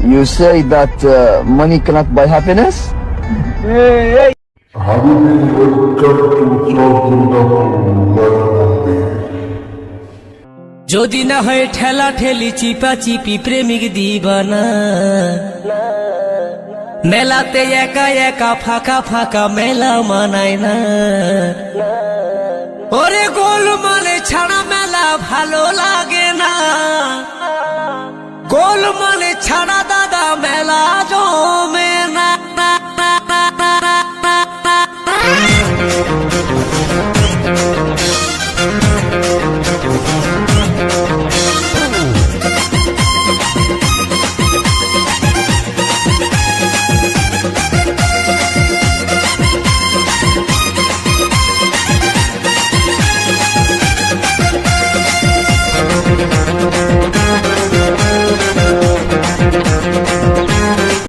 You say that money cannot buy happiness? Habibi, welcome to Chaudhurapur, Ladmandi. যদি না হয় ঠেলা ঠেলি চিপা চিপি প্রেমিক দিবানা, মেলাতে একা একা ফাঁকা ফাঁকা মেলা মানায় না। ওরে গোলমালে ছাড়া মেলা ভালো লাগে না, গোলমালে ছাড়া দাদা মেলা জমে না।